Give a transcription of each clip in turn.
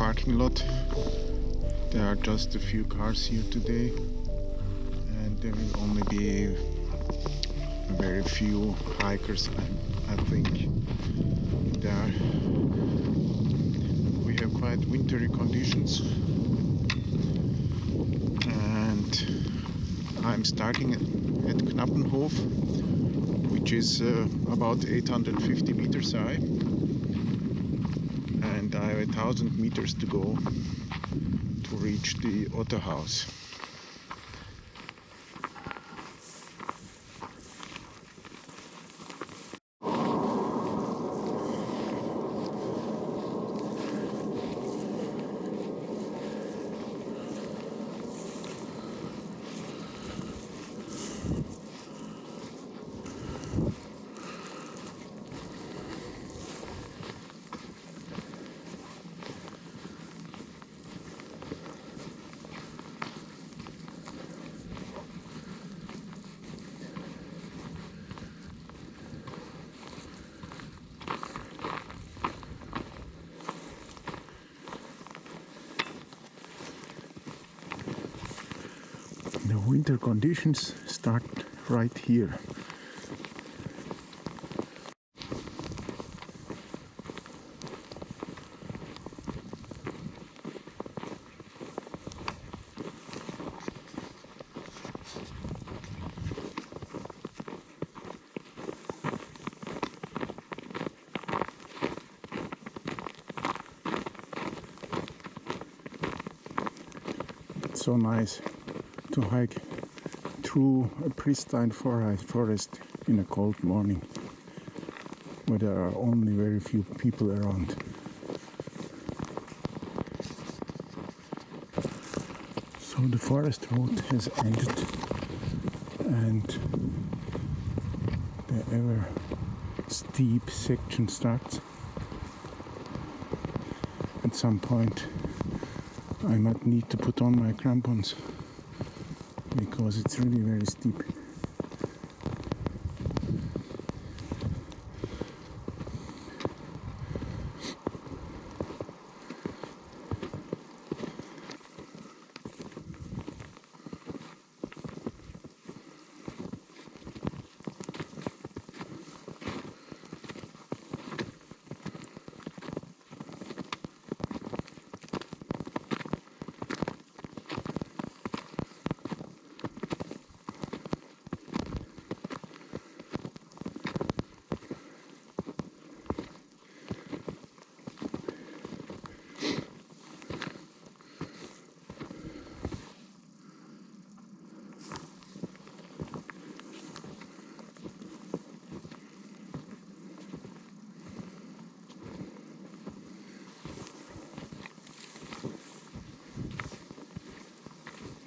parking lot. There are just a few cars here today, and there will only be very few hikers, I think. There we have quite wintry conditions, and I'm starting at Knappenhof, which is about 850 meters high, and I have 1000 meters to go to reach the Otter House. The winter conditions start right here. It's so nice to hike through a pristine forest in a cold morning where there are only very few people around. So the forest road has ended, and the ever steep section starts. At some point I might need to put on my crampons because it's really very steep.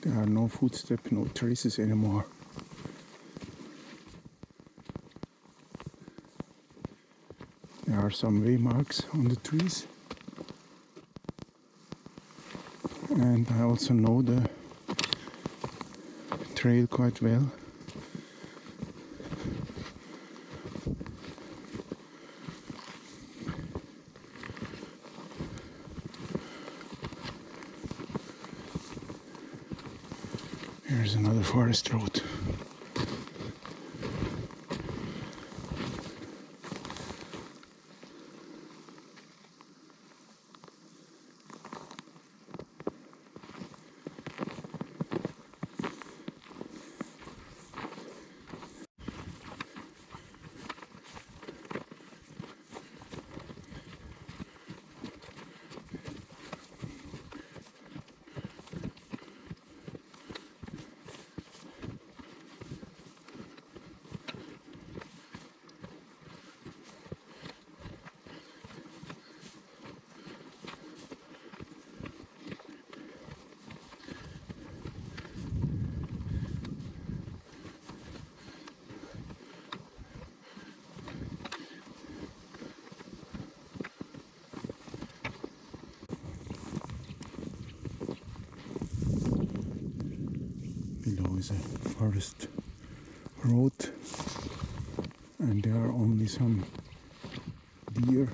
There are no footsteps, no traces anymore. There are some way marks on the trees, and I also know the trail quite well. Here's another forest road. Below is a forest road, and there are only some deer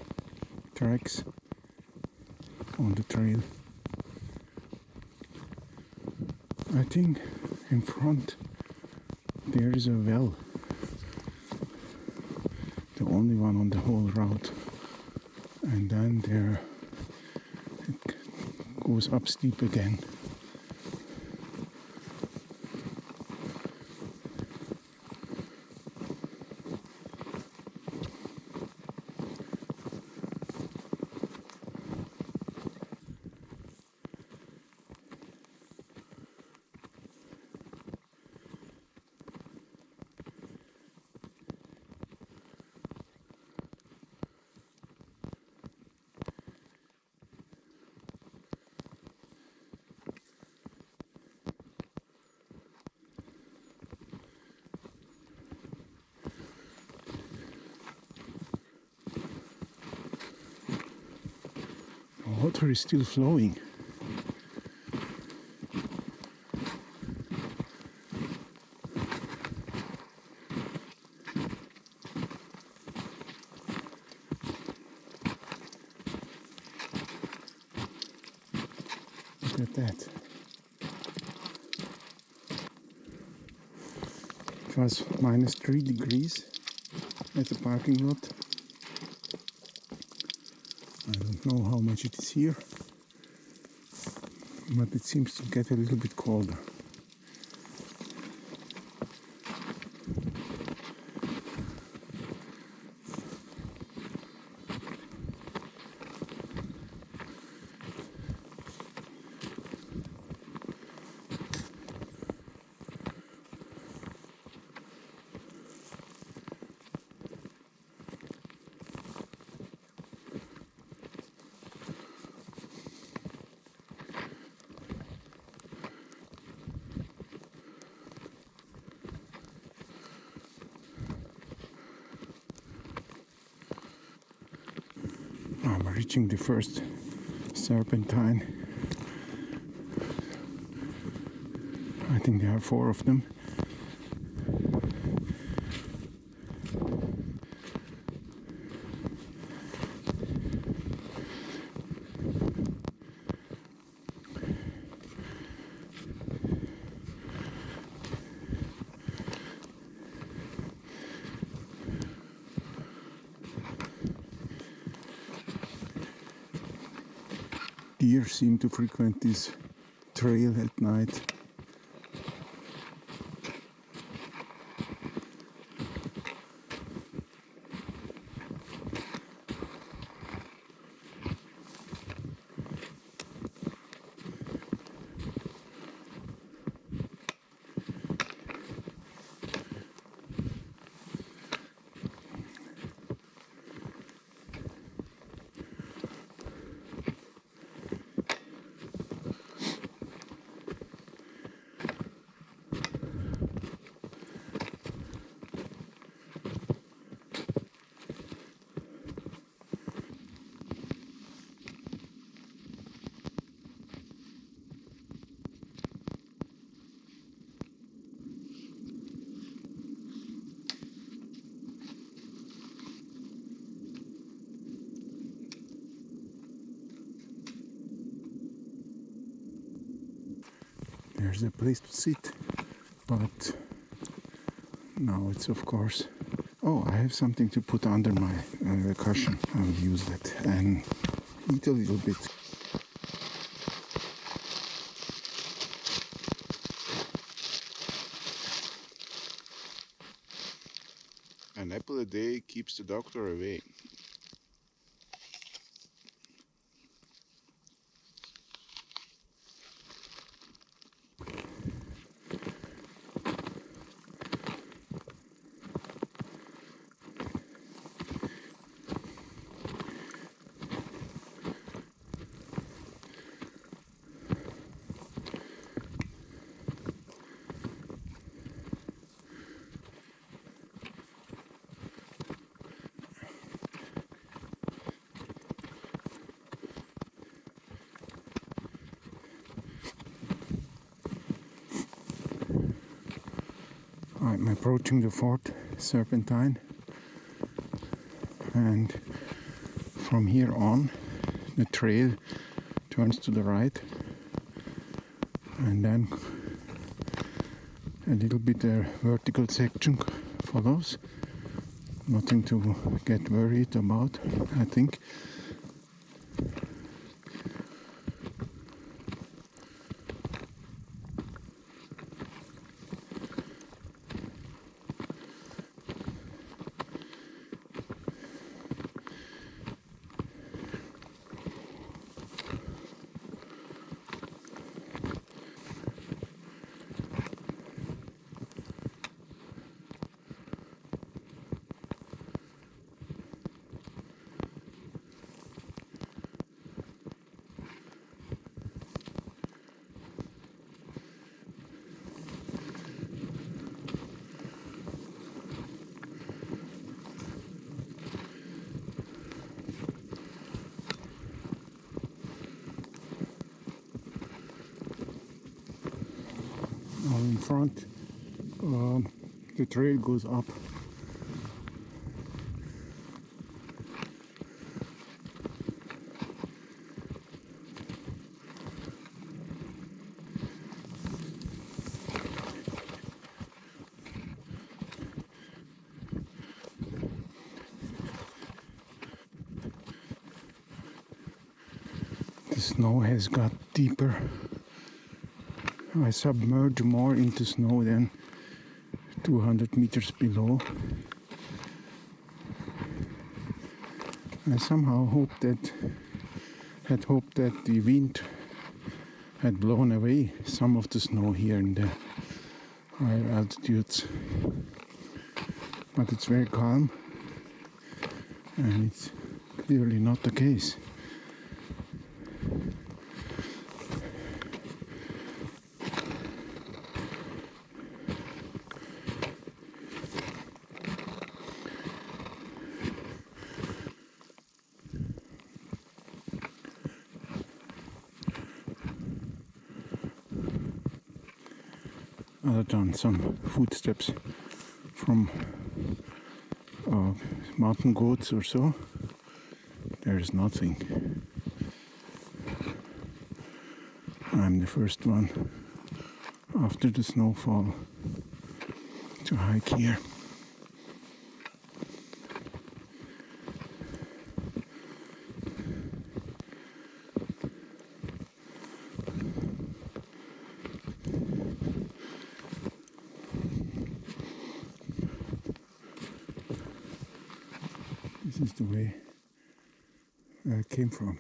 tracks on the trail. I think in front there is a well, the only one on the whole route, and then there it goes up steep again. The water is still flowing. Look at that. It was -3 degrees at the parking lot. I don't know how much it is here, but it seems to get a little bit colder. I'm reaching the first serpentine. I think there are 4 of them. Deer seem to frequent this trail at night. There's a place to sit, but now it's of course... Oh, I have something to put under my cushion. I will use that and eat a little bit. An apple a day keeps the doctor away. I'm approaching the 4th serpentine, and from here on the trail turns to the right, and then a little bit vertical section follows. Nothing to get worried about, I think. Now in front, the trail goes up. The snow has got deeper. I submerge more into snow than 200 meters below. I somehow had hoped that the wind had blown away some of the snow here in the higher altitudes. But it's very calm, and it's clearly not the case. Other than some footsteps from mountain goats or so, there is nothing. I'm the first one after the snowfall to hike here. This is the way I came from.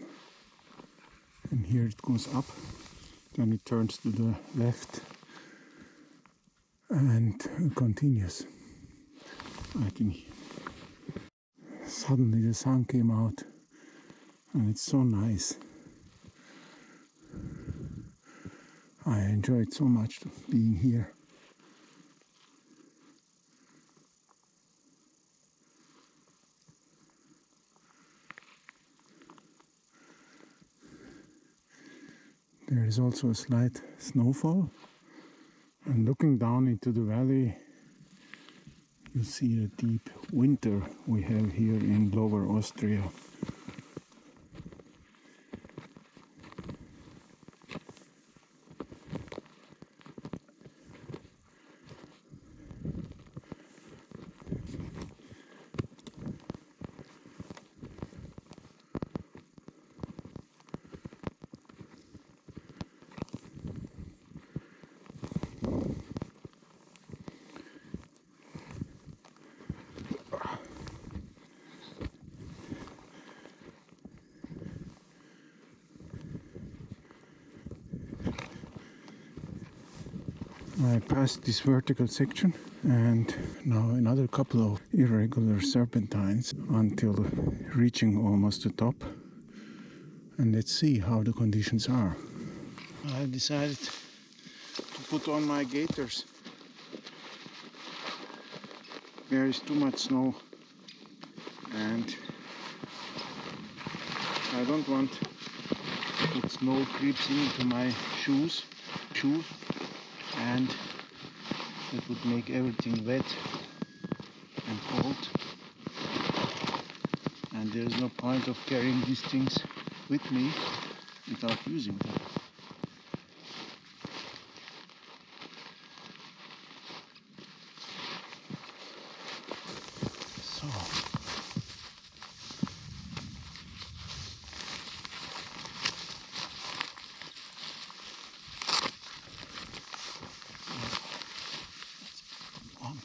And here it goes up, then it turns to the left and continues. I think suddenly the sun came out and it's so nice. I enjoyed so much being here. There is also a slight snowfall, and looking down into the valley you see a deep winter we have here in Lower Austria. I passed this vertical section and now another couple of irregular serpentines until reaching almost the top, and let's see how the conditions are. I decided to put on my gaiters. There is too much snow and I don't want that snow creeps into my shoes, and that would make everything wet and cold, and there's no point of carrying these things with me without using them. So on.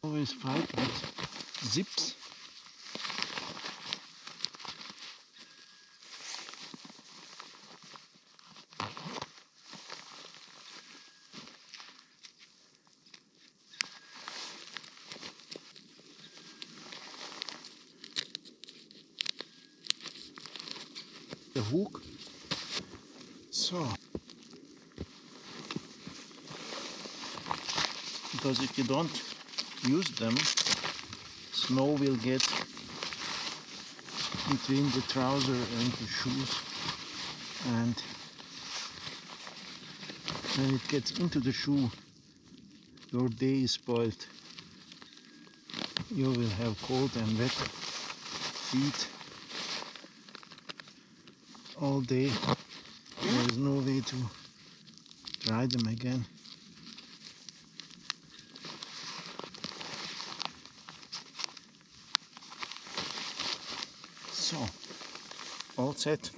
Always fight with zips. The hook. So, because if you don't use them, snow will get between the trouser and the shoes, and when it gets into the shoe, your day is spoiled. You will have cold and wet feet all day. There is no way to dry them again. So, all set.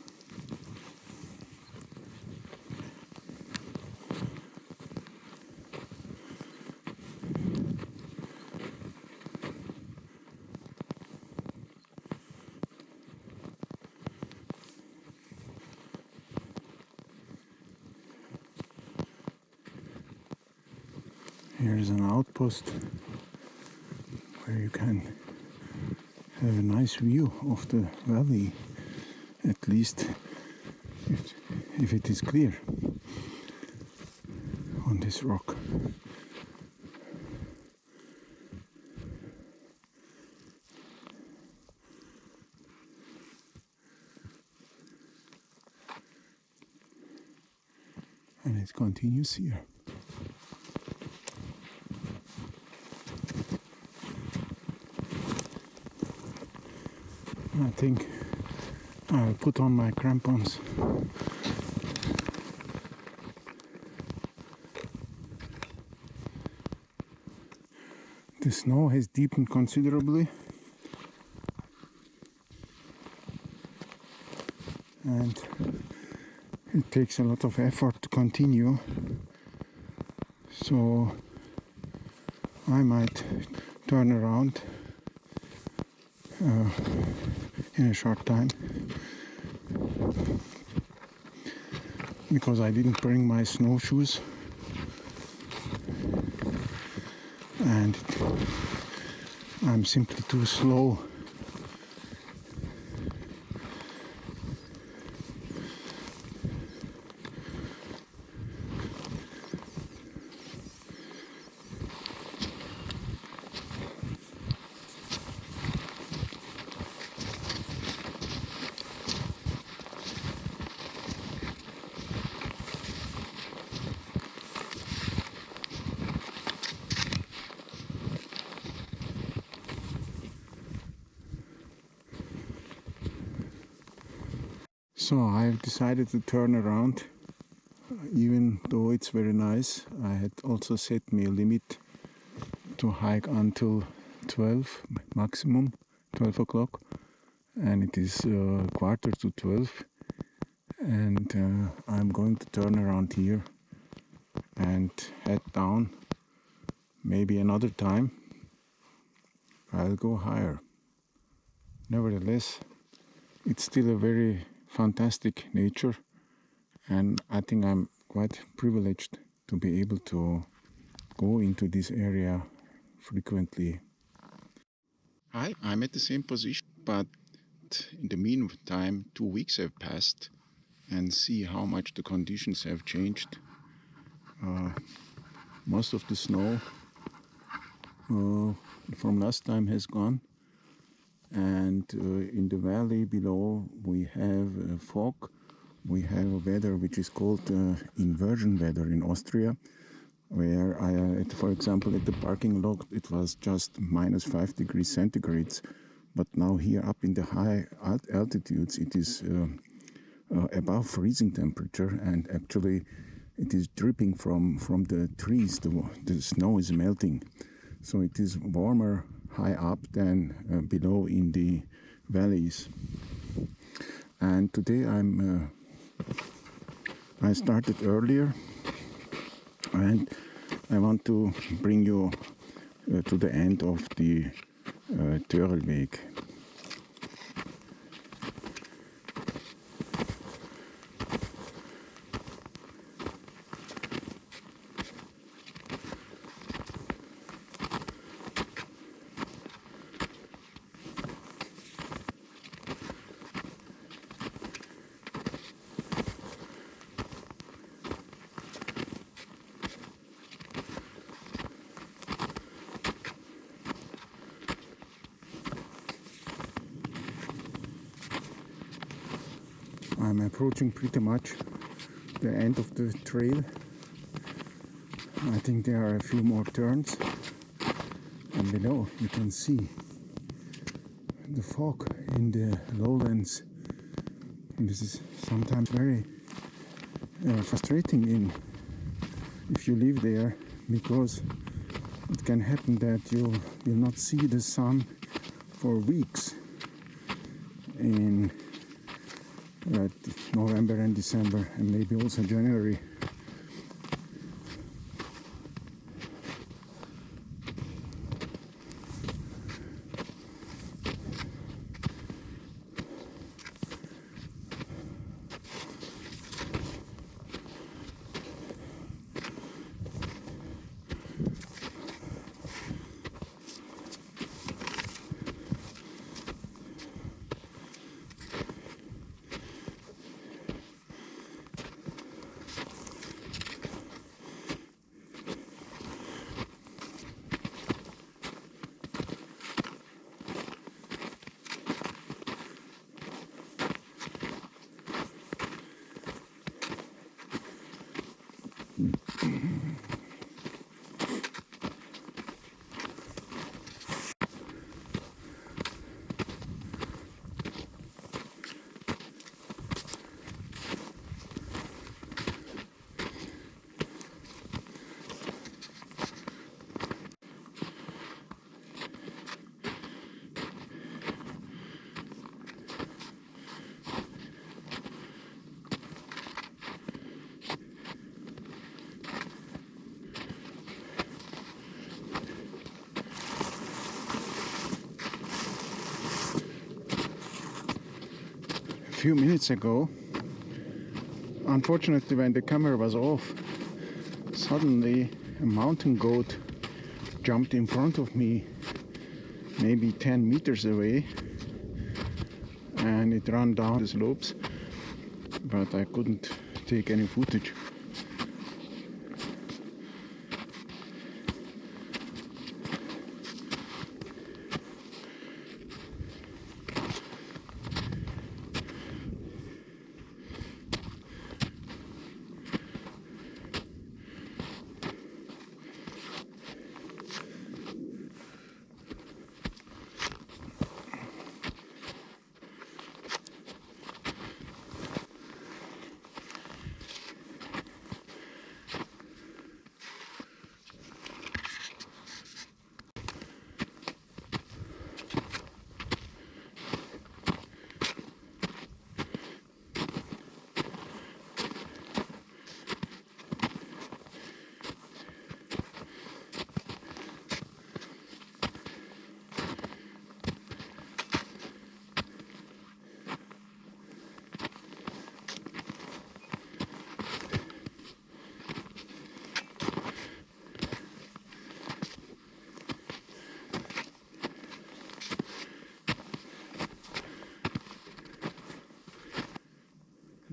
Here is an outpost where you can have a nice view of the valley, at least if it is clear on this rock. And it continues here. I think I'll put on my crampons. The snow has deepened considerably, and it takes a lot of effort to continue, so I might turn around in a short time, because I didn't bring my snowshoes and I'm simply too slow. So I've decided to turn around, even though it's very nice. I had also set me a limit to hike until 12 maximum, 12 o'clock, and it is quarter to 12, and I'm going to turn around here and head down. Maybe another time I'll go higher. Nevertheless, it's still a very fantastic nature, and I think I'm quite privileged to be able to go into this area frequently. I'm at the same position, but in the meantime 2 weeks have passed, and see how much the conditions have changed. Most of the snow from last time has gone, and in the valley below we have fog. We have a weather which is called inversion weather in Austria, where for example, at the parking lot, it was just minus 5 degrees centigrades. But now here up in the high altitudes, it is above freezing temperature, and actually it is dripping from the trees. The snow is melting. So it is warmer high up than below in the valleys. And today I started earlier, and I want to bring you to the end of the Törlweg. I'm approaching pretty much the end of the trail. I think there are a few more turns, and below you can see the fog in the lowlands. And this is sometimes very frustrating if you live there, because it can happen that you will not see the sun for weeks in November and December, and maybe also January. A few minutes ago, unfortunately, when the camera was off, suddenly a mountain goat jumped in front of me, maybe 10 meters away, and it ran down the slopes, but I couldn't take any footage.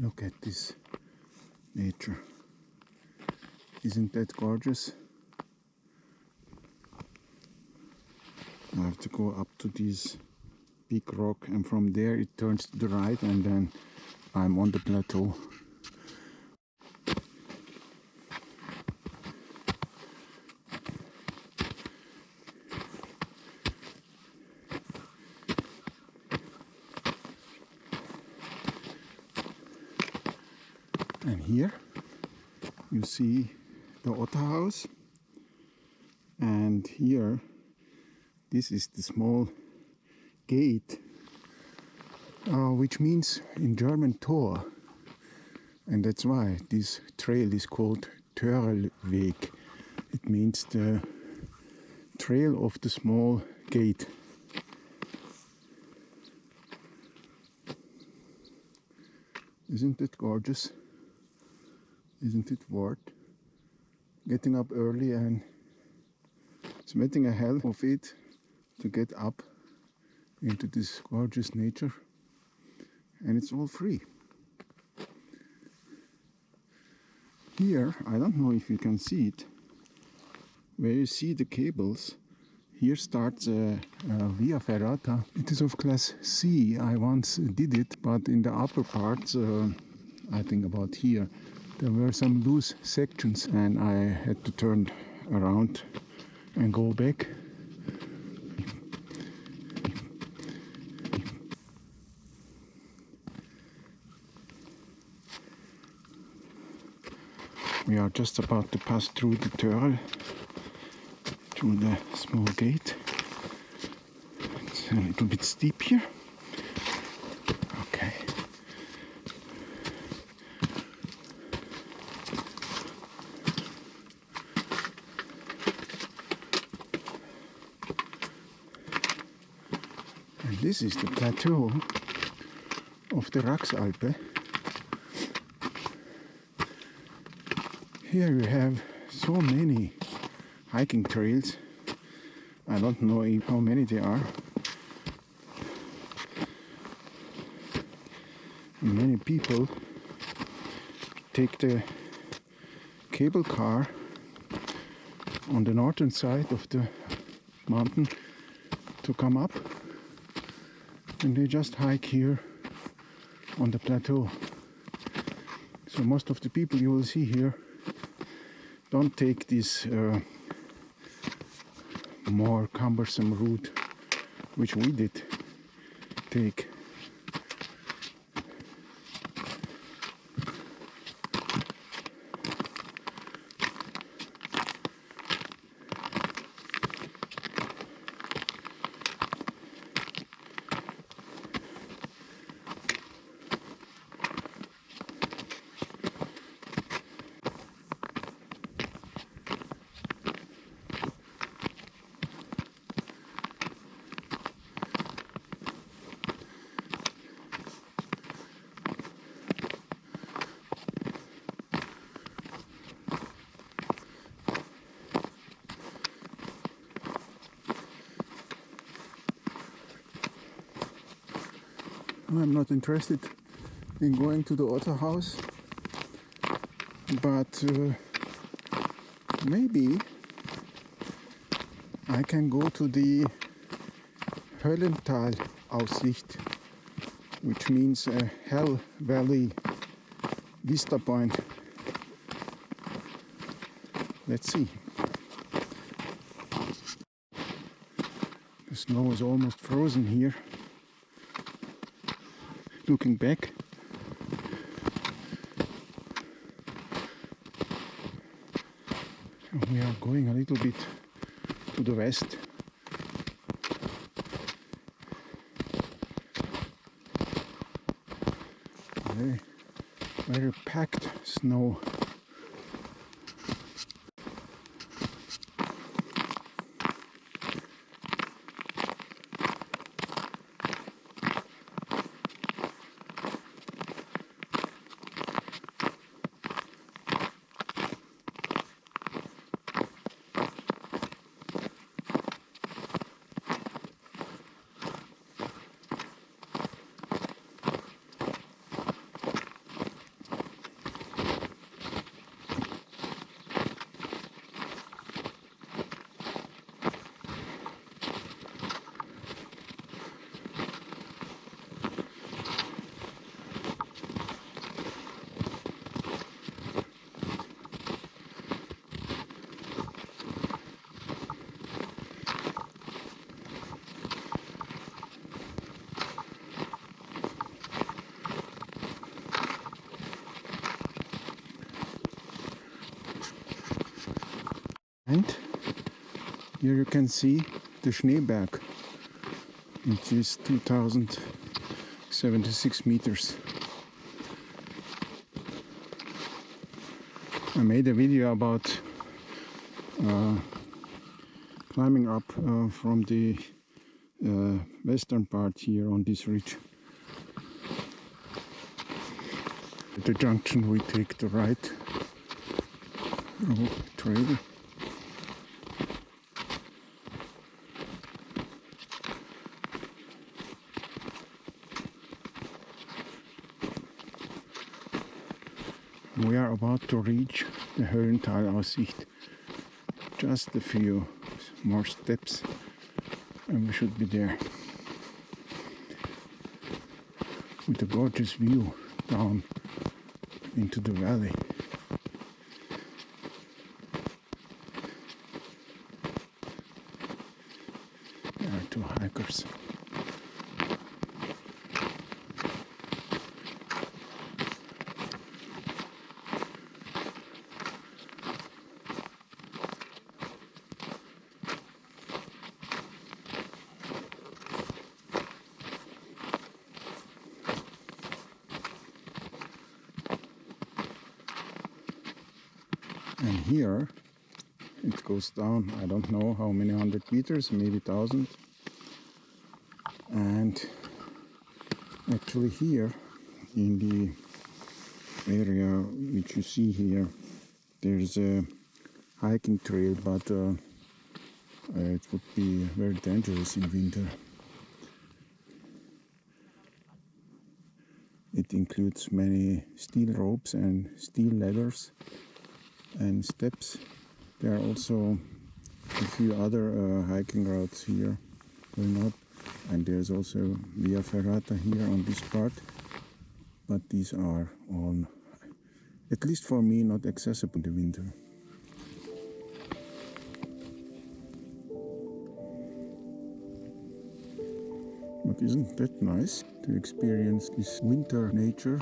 Look at this nature. Isn't that gorgeous? I have to go up to this big rock, and from there it turns to the right, and then I'm on the plateau. And here you see the otter house, and here this is the small gate, which means in German Tor, and that's why this trail is called Törlweg. It means the trail of the small gate. Isn't it gorgeous? Isn't it worth getting up early and sweating a hell of it to get up into this gorgeous nature? And it's all free. Here, I don't know if you can see it, where you see the cables, here starts a Via Ferrata. It is of class C. I once did it, but in the upper parts, I think about here, there were some loose sections and I had to turn around and go back. We are just about to pass through the Törl, through the small gate. It's a little bit steep here. Okay. And this is the plateau of the Raxalpe. Here you have so many hiking trails. I don't know how many there are. Many people take the cable car on the northern side of the mountain to come up, and they just hike here on the plateau. So most of the people you will see here don't take this more cumbersome route which we did take. I'm not interested in going to the otter house, but maybe I can go to the Höllentalaussicht, which means a Hell Valley vista point. Let's see. The snow is almost frozen here. Looking back, we are going a little bit to the west. Very, very packed snow. And here you can see the Schneeberg, which is 2076 meters. I made a video about climbing up from the western part here on this ridge. At the junction we take the right trail. We are about to reach the Höllentalaussicht. Just a few more steps and we should be there. With a gorgeous view down into the valley. There are two hikers. And here it goes down, I don't know how many hundred meters, maybe 1,000. And actually here in the area which you see here, there's a hiking trail, but it would be very dangerous in winter. It includes many steel ropes and steel ladders and steps. There are also a few other hiking routes here going up, and there's also Via Ferrata here on this part, but these are all, at least for me, not accessible in winter. But isn't that nice to experience this winter nature?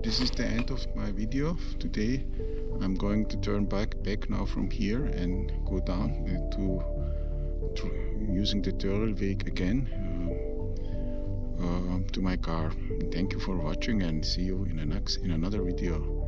This is the end of my video today. I'm going to turn back now from here and go down to using the Törlweg again to my car. Thank you for watching and see you in another video.